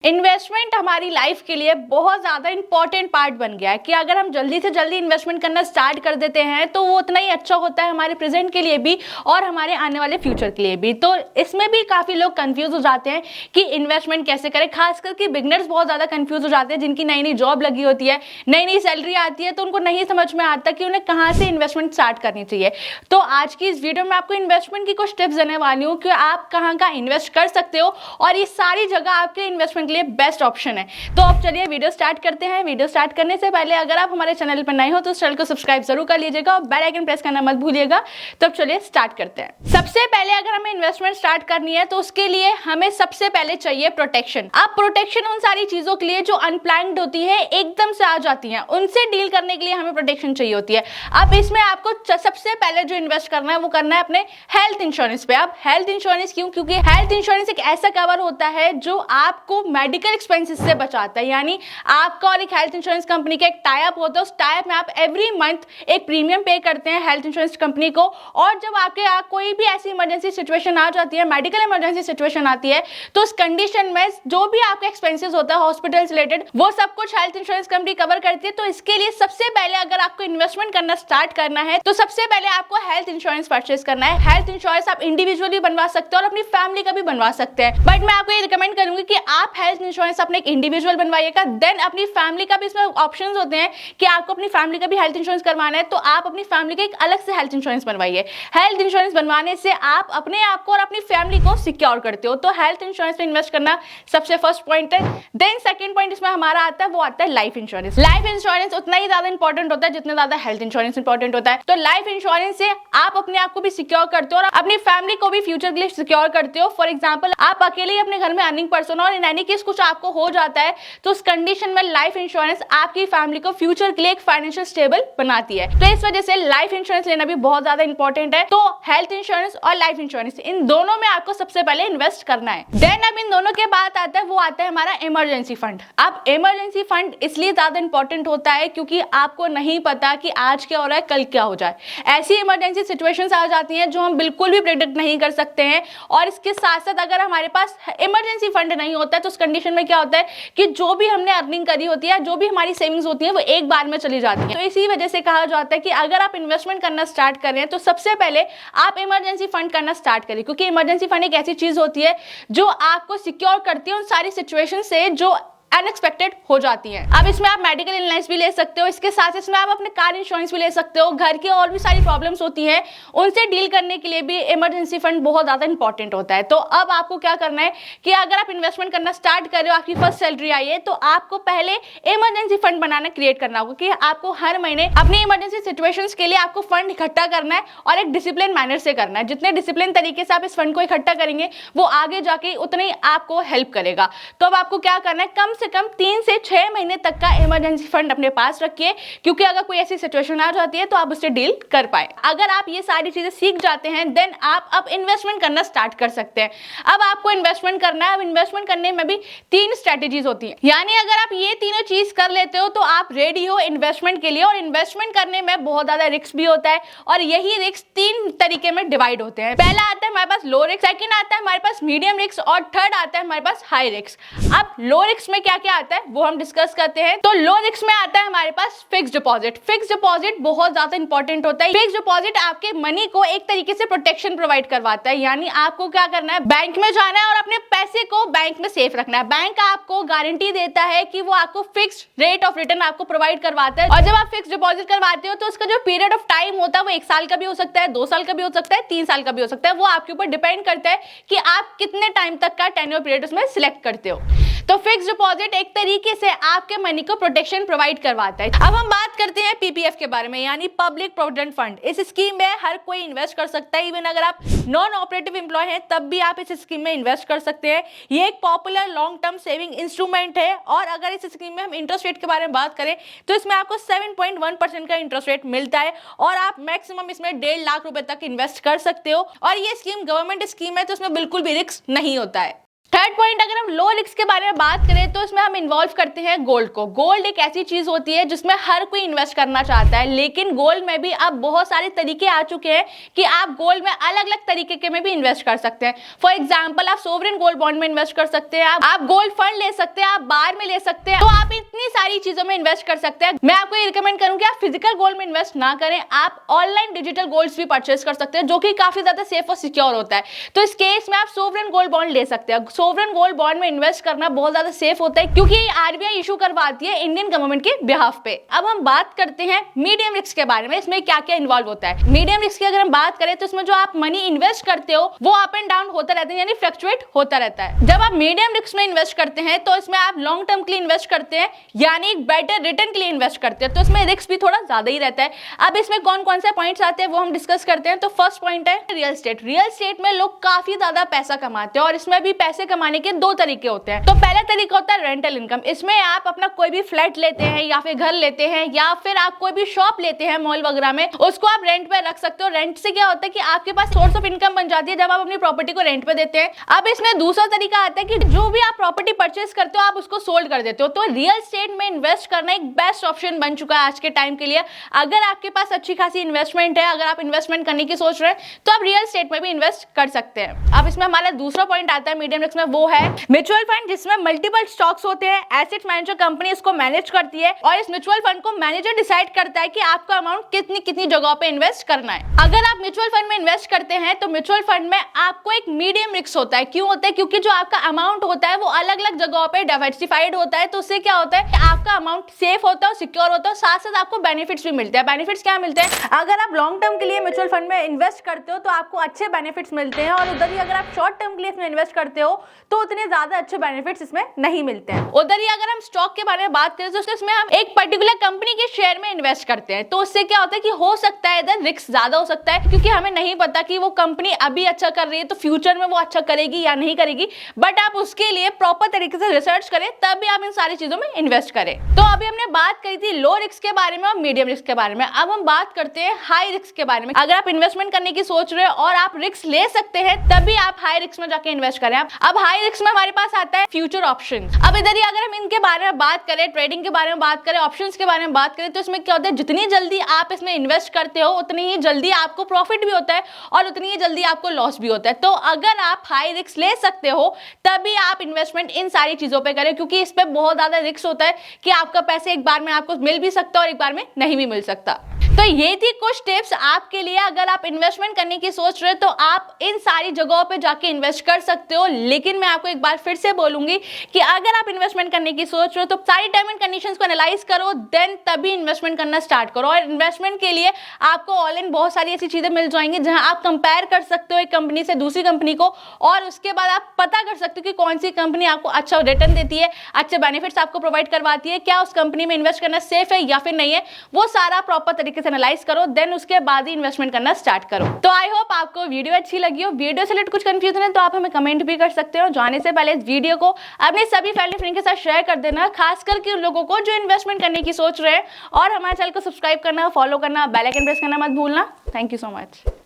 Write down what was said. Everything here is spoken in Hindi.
इन्वेस्टमेंट हमारी लाइफ के लिए बहुत ज़्यादा इंपॉर्टेंट पार्ट बन गया है कि अगर हम जल्दी से जल्दी इन्वेस्टमेंट करना स्टार्ट कर देते हैं तो वो उतना ही अच्छा होता है हमारे प्रेजेंट के लिए भी और हमारे आने वाले फ्यूचर के लिए भी। तो इसमें भी काफ़ी लोग कंफ्यूज हो जाते हैं कि इन्वेस्टमेंट कैसे करें, खास करके बिगनर्स बहुत ज़्यादा कंफ्यूज हो जाते हैं जिनकी नई नई जॉब लगी होती है, नई नई सैलरी आती है, तो उनको नहीं समझ में आता कि उन्हें कहाँ से इन्वेस्टमेंट स्टार्ट करनी चाहिए। तो आज की इस वीडियो में आपको इन्वेस्टमेंट की कुछ टिप्स देने वाली हूँ कि आप कहाँ कहाँ इन्वेस्ट कर सकते हो और ये सारी जगह आपके इन्वेस्टमेंट के लिए बेस्ट ऑप्शन है। तो अब चलिए वीडियो स्टार्ट करते हैं। वीडियो स्टार्ट करने से पहले अगर आप हमारे चैनल पर नए हो तो इस चैनल को सब्सक्राइब जरूर कर लीजिएगा और बेल आइकन प्रेस करना मत भूलिएगा। तो अब चलिए स्टार्ट करते हैं। सबसे पहले अगर हमें इन्वेस्टमेंट स्टार्ट करनी है तो उसके लिए हमें सबसे पहले चाहिए प्रोटेक्शन। अब प्रोटेक्शन उन सारी चीजों के लिए जो अनप्लान्ड होती है, एकदम से आ जाती है, उनसे डील करने के लिए हमें प्रोटेक्शन चाहिए होती है। अब इसमें आपको सबसे पहले जो इन्वेस्ट करना है वो करना है अपने हेल्थ इंश्योरेंस पे। अब हेल्थ इंश्योरेंस क्यों? क्योंकि हेल्थ इंश्योरेंस एक ऐसा कवर होता है जो आपको मेडिकल एक्सपेंसेस से बचाता है। यानी आपका और एक हेल्थ इंश्योरेंस कंपनी का एक टाई अप होता है, उस टाई अप में आप एवरी मंथ एक प्रीमियम पे करते हैं हेल्थ इंश्योरेंस कंपनी को, और जब आपके यहाँ कोई भी ऐसी इमरजेंसी सिचुएशन आ जाती है, मेडिकल इमरजेंसी सिचुएशन आती है, तो उस कंडीशन में जो भी आपका एक्सपेंसेस होता है हॉस्पिटल से रिलेटेड, वो सब कुछ हेल्थ इंश्योरेंस कंपनी कवर करती है। तो इसके लिए सबसे पहले अगर आपको इन्वेस्टमेंट करना स्टार्ट करना है तो सबसे पहले आपको हेल्थ इंश्योरेंस परचेज करना है। हेल्थ इंश्योरेंस आप इंडिविजुअली बनवा सकते हो और अपनी फैमिली का भी बनवा सकते हैं, बट मैं आपको ये रिकमेंड करूंगी कि आप हेल्थ इंश्योरेंस अपने एक इंडिविजुअल बनवाइएगा, देन अपनी फैमिली का भी। इसमें ऑप्शंस होते हैं कि आपको अपनी फैमिली का भी हेल्थ इंश्योरेंस करवाना है तो आप अपनी फैमिली का एक अलग से हेल्थ इंश्योरेंस बनवाइए। हेल्थ इंश्योरेंस बनवाने से आप अपने आप को और अपनी फैमिली को सिक्योर करते हो। तो हेल्थ इंश्योरेंस में इन्वेस्ट करना सबसे फर्स्ट पॉइंट है। देन सेकंड पॉइंट इसमें हमारा आता है, वो आता है लाइफ इंश्योरेंस। लाइफ इंश्योरेंस उतना ही ज्यादा इंपॉर्टेंट होता है जितना ज्यादा हेल्थ इंश्योरेंस इंपॉर्टेंट होता है। तो लाइफ इंश्योरेंस से आप अपने आप को भी सिक्योर करते हो और अपनी फैमिली को भी फ्यूचर के लिए सिक्योर करते हो। फॉर एग्जाम्पल, आप अकेले ही अपने घर में अर्निंग पर्सन हो और इन एनी केस कुछ आपको हो जाता है तो उस कंडीशन में लाइफ इंश्योरेंस आपकी फैमिली को फ्यूचर के लिए एक फाइनेंशियल स्टेबल बनाती है। तो इस वजह से लाइफ इंश्योरेंस लेना भी बहुत ज्यादा इंपॉर्टेंट है। तो हेल्थ इंश्योरेंस और लाइफ इंश्योरेंस, इन दोनों में आपको सबसे पहले इन्वेस्ट करना है। देन अब इन दोनों के बाद आता है, वो आता है हमारा इमरजेंसी फंड। अब इमरजेंसी फंड इसलिए ज्यादा इंपॉर्टेंट होता है क्योंकि आपको नहीं पता कि आज क्या हो रहा है, कल क्या हो जाए। ऐसी इमरजेंसी सिचुएशंस आ जाती हैं जो हम बिल्कुल भी प्रेडिक्ट नहीं कर सकते हैं, और इसके साथ साथ अगर हमारे पास इमरजेंसी फंड नहीं होता है तो उस कंडीशन में क्या होता है कि जो भी हमने अर्निंग करी होती है, जो भी हमारी सेविंग्स होती है, वो एक बार में चली जाती है। तो इसी वजह से कहा जाता है कि अगर आप इन्वेस्टमेंट करना स्टार्ट कर रहे हैं तो सबसे पहले आप इमरजेंसी फंड करना स्टार्ट करें, क्योंकि इमरजेंसी फंड एक ऐसी चीज होती है जो आपको सिक्योर करती है उन सारी सिचुएशन से जो अनएक्सपेक्टेड हो जाती है। अब इसमें आप मेडिकल इलनेस भी ले सकते हो, इसके साथ इसमें आप अपने कार इंश्योरेंस भी ले सकते हो। घर की और भी सारी प्रॉब्लम्स होती हैं, उनसे डील करने के लिए भी इमरजेंसी फंड बहुत ज्यादा इंपॉर्टेंट होता है। तो अब आपको क्या करना है कि अगर आप इन्वेस्टमेंट करना स्टार्ट कर रहे हो, आपकी फर्स्ट सैलरी आई है, तो आपको पहले इमरजेंसी फंड बनाना क्रिएट करना होगा कि आपको हर महीने अपनी इमरजेंसी सिचुएशंस के लिए आपको फंड इकट्ठा करना है और एक डिसिप्लिन मैनर से करना है। जितने डिसिप्लिन तरीके से आप इस फंड को इकट्ठा करेंगे वो आगे जाके उतने ही आपको हेल्प करेगा। तो अब आपको क्या करना है, कम से कम 3 से 6 महीने तक का इमरजेंसी फंड अपने पास रखिए, क्योंकि अगर कोई ऐसी सिचुएशन आ जाती है तो आप उससे डील कर पाए। अगर आप ये सारी चीजें सीख जाते हैं देन आप अब इन्वेस्टमेंट करना स्टार्ट कर सकते हैं। अब आपको इन्वेस्टमेंट करना है। अब इन्वेस्टमेंट करने में भी 3 स्ट्रेटेजीज होती हैं, यानी अगर आप ये तीनों चीज कर लेते हो तो आप रेडी हो इन्वेस्टमेंट के लिए। और इन्वेस्टमेंट करने में बहुत ज्यादा रिस्क भी होता है, और यही रिस्क 3 तरीके में डिवाइड होते हैं। पहला आता है हमारे पास लो रिस्क, सेकंड आता है हमारे पास मीडियम रिस्क, और थर्ड आता है हमारे पास हाई रिस्क। अब लो रिस्क में क्या क्या आता है वो हम डिस्कस करते हैं। तो लो रिस्क में आता है हमारे पास फिक्स्ड डिपॉजिट। फिक्स्ड डिपॉजिट बहुत ज्यादा इंपॉर्टेंट होता है। फिक्स्ड डिपॉजिट आपके मनी को एक तरीके से प्रोटेक्शन प्रोवाइड करवाता है, यानी आपको क्या करना है, बैंक में जाना है और अपने पैसे को बैंक में सेफ रखना है। बैंक आपको गारंटी देता है कि वो आपको फिक्स्ड रेट ऑफ रिटर्न आपको प्रोवाइड करवाता है। और जब आप फिक्स्ड डिपॉजिट करवाते हो तो उसका जो पीरियड ऑफ टाइम होता है वो 1 साल का भी हो सकता है, 2 साल का भी हो सकता है, 3 साल का भी हो सकता है। वो आपके ऊपर डिपेंड करता है कि आप कितने टाइम तक का टेन्योर पीरियड उसमें सिलेक्ट करते हो। तो फिक्स्ड डिपॉजिट एक तरीके से आपके मनी को प्रोटेक्शन प्रोवाइड करवाता है। अब हम बात करते हैं पीपीएफ के बारे में, यानी पब्लिक प्रोविडेंट फंड। इस स्कीम में हर कोई इन्वेस्ट कर सकता है, इवन अगर आप नॉन ऑपरेटिव एम्प्लॉय हैं तब भी आप इस स्कीम में इन्वेस्ट कर सकते हैं। ये एक popular long term saving instrument है, और अगर इस स्कीम में हम इंटरेस्ट रेट के बारे में बात करें तो इसमें आपको 7.1% का इंटरेस्ट रेट मिलता है, और आप मैक्सिमम इसमें 1.5 लाख रुपए तक इन्वेस्ट कर सकते हो। और ये स्कीम गवर्नमेंट स्कीम है तो इसमें बिल्कुल भी रिस्क नहीं होता है। थर्ड पॉइंट, अगर हम लो रिस्क के बारे में बात करें तो इसमें हम इन्वॉल्व करते हैं गोल्ड को। गोल्ड एक ऐसी चीज होती है जिसमें हर कोई इन्वेस्ट करना चाहता है, लेकिन गोल्ड में भी अब बहुत सारे तरीके आ चुके हैं कि आप गोल्ड में अलग अलग तरीके के में भी इन्वेस्ट कर सकते हैं। फॉर एग्जाम्पल, आप सोवरेन गोल्ड बॉन्ड में इन्वेस्ट कर सकते हैं, आप गोल्ड फंड ले सकते हैं, आप बार में ले सकते हैं, तो आप इतनी सारी चीजों में इन्वेस्ट कर सकते हैं। मैं आपको ये रिकमेंड करूंगी आप फिजिकल गोल्ड में इन्वेस्ट ना करें, आप ऑनलाइन डिजिटल गोल्ड भी परचेस कर सकते हैं जो कि काफी ज्यादा सेफ और सिक्योर होता है। तो इस केस में आप सोवरेन गोल्ड बॉन्ड ले सकते हैं। सोवरेन गोल्ड बॉन्ड में इन्वेस्ट करना बहुत ज्यादा सेफ होता है क्योंकि ये आरबीआई इशू करवाती है इंडियन गवर्नमेंट के बिहाफ पे। अब हम बात करते हैं मीडियम रिस्क के बारे में, इसमें क्या क्या इन्वॉल्व होता है। मीडियम रिस्क की अगर हम बात करें तो इसमें जो आप मनी इन्वेस्ट करते हो वो अप एंड डाउन होता रहता है, यानी फ्लक्चुएट होता रहता है। जब आप मीडियम रिस्क में इन्वेस्ट करते हैं तो इसमें आप लॉन्ग टर्म के लिए इन्वेस्ट करते हैं, यानी एक बेटर रिटर्न के लिए इन्वेस्ट करते हैं, तो इसमें रिस्क भी थोड़ा ज्यादा ही रहता है। अब इसमें कौन कौन से पॉइंट्स आते हैं वो हम डिस्कस करते हैं। तो फर्स्ट पॉइंट है रियल एस्टेट। रियल एस्टेट में लोग काफी ज्यादा पैसा कमाते हैं और इसमें भी पैसे कमाने के दो तरीके होते हैं। तो पहला तरीका होता है रेंटल इनकम। इसमें आप अपना कोई भी फ्लैट लेते हैं या फिर घर लेते हैं या फिर आप कोई भी शॉप लेते हैं मॉल वगैरह में, उसको आप रेंट पे रख सकते हो। रेंट से क्या होता है कि आपके पास सोर्स ऑफ इनकम बन जाती है जब आप अपनी प्रॉपर्टी को रेंट पे देते हैं। अब इसमें दूसरा तरीका आता है कि जो भी आप प्रॉपर्टी परचेस करते हो आप उसको सोल्ड कर देते हो। तो रियल एस्टेट में इन्वेस्ट करना एक बेस्ट ऑप्शन बन चुका है आज के टाइम के लिए। अगर आपके पास अच्छी खासी इन्वेस्टमेंट है, अगर आप इन्वेस्टमेंट करने की सोच रहे हैं तो आप रियल एस्टेट में भी इन्वेस्ट कर सकते हैं। अब इसमें हमारा दूसरा पॉइंट आता है मीडियम रिस्क में, वो है म्यूचुअल फंड, जिसमें मल्टीपल स्टॉक्स होते हैं। एसेट मैनेजर कंपनी इसको मैनेज करती है और इस म्यूचुअल फंड को मैनेजर डिसाइड करता है कि आपका अमाउंट कितनी कितनी जगहों पे इन्वेस्ट करना है। अगर आप म्यूचुअल फंड में इन्वेस्ट करते हैं तो म्यूचुअल फंड में आपको एक मीडियम रिस्क होता है। क्यों होता है? क्योंकि जो आपका अमाउंट होता है वो अलग अलग जगहों पे डाइवर्सिफाइड होता है, तो उससे क्या होता है कि आपका अमाउंट सेफ होता है, सिक्योर होता है, साथ साथ आपको बेनिफिट्स भी मिलते हैं। बेनिफिट्स क्या मिलते हैं? अगर आप लॉन्ग टर्म के लिए म्यूचुअल फंड में इन्वेस्ट करते हो तो आपको अच्छे बेनिफिट्स मिलते हैं, और उधर ही अगर आप शॉर्ट टर्म के लिए इसमें इन्वेस्ट करते हो तो उतने ज्यादा अच्छे बेनिफिट्स इसमें नहीं मिलते हैं। उधर ही अगर हम स्टॉक के बारे में बात करें तो इसमें हम एक पर्टिकुलर कंपनी के शेयर में इन्वेस्ट करते हैं, तो उससे क्या होता है कि हो सकता है इधर रिस्क ज्यादा हो सकता है क्योंकि हमें नहीं पता कि वो कंपनी अभी अच्छा कर रही है तो फ्यूचर में वो अच्छा करेगी या नहीं करेगी। बट आप उसके लिए प्रॉपर तरीके से रिसर्च करें तब भी आप इन सारी चीजों में इन्वेस्ट करें। तो अभी हमने बात करी थी लो रिस्क के बारे में और मीडियम रिस्क के बारे में। अब हम बात करते हैं हाई रिस्क के बारे में। अगर आप इन्वेस्टमेंट करने की सोच रहे हो और आप रिस्क ले सकते हैं तभी आप हाई रिस्क में जाके इन्वेस्ट करें। अब हाई रिस्क में हमारे पास आता है फ्यूचर ऑप्शन। अब इधर ही अगर हम इनके बारे में बात करें, ट्रेडिंग के बारे में बात करें, ऑप्शंस के बारे में बात करें, तो इसमें क्या होता है जितनी जल्दी आप इसमें इन्वेस्ट करते हो उतनी ही जल्दी आपको प्रॉफिट भी होता है और उतनी ही जल्दी आपको लॉस भी होता है। तो अगर आप हाई रिस्क ले सकते हो तभी आप इन्वेस्टमेंट इन सारी चीजों पे करें, क्योंकि इस पे बहुत ज्यादा रिस्क होता है कि आपका पैसे एक बार में आपको मिल भी सकता है और एक बार में नहीं भी मिल सकता। तो ये थी कुछ टिप्स आपके लिए। अगर आप इन्वेस्टमेंट करने की सोच रहे हो तो आप इन सारी जगहों पे जाके इन्वेस्ट कर सकते हो, लेकिन मैं आपको एक बार फिर से बोलूंगी कि अगर आप इन्वेस्टमेंट करने की सोच रहे हो तो सारी टर्म एंड कंडीशंस को एनालाइज करो, देन तभी इन्वेस्टमेंट करना स्टार्ट करो। और इन्वेस्टमेंट के लिए आपको ऑल इन बहुत सारी ऐसी चीजें मिल जाएंगी जहां आप कंपेयर कर सकते हो एक कंपनी से दूसरी कंपनी को, और उसके बाद आप पता कर सकते हो कि कौन सी कंपनी आपको अच्छा रिटर्न देती है, अच्छे बेनिफिट्स आपको प्रोवाइड करवाती है, क्या उस कंपनी में इन्वेस्ट करना सेफ है या फिर नहीं है। वो सारा प्रॉपर तरीके से एनालाइज करो, देन उसके बाद ही इन्वेस्टमेंट करना स्टार्ट करो। तो आई होप आपको वीडियो अच्छी लगी हो। वीडियो से रिलेटेड कुछ कंफ्यूजन है तो आप हमें कमेंट भी कर सकते हो। जाने से पहले इस वीडियो को अपने सभी फैमिली फ्रेंड के साथ शेयर कर देना, खास करके उन लोगों को जो इन्वेस्टमेंट करने की सोच रहे हैं, और हमारे चैनल को सब्सक्राइब करना, फॉलो करना, बेल आइकन प्रेस करना मत भूलना। Thank you so much.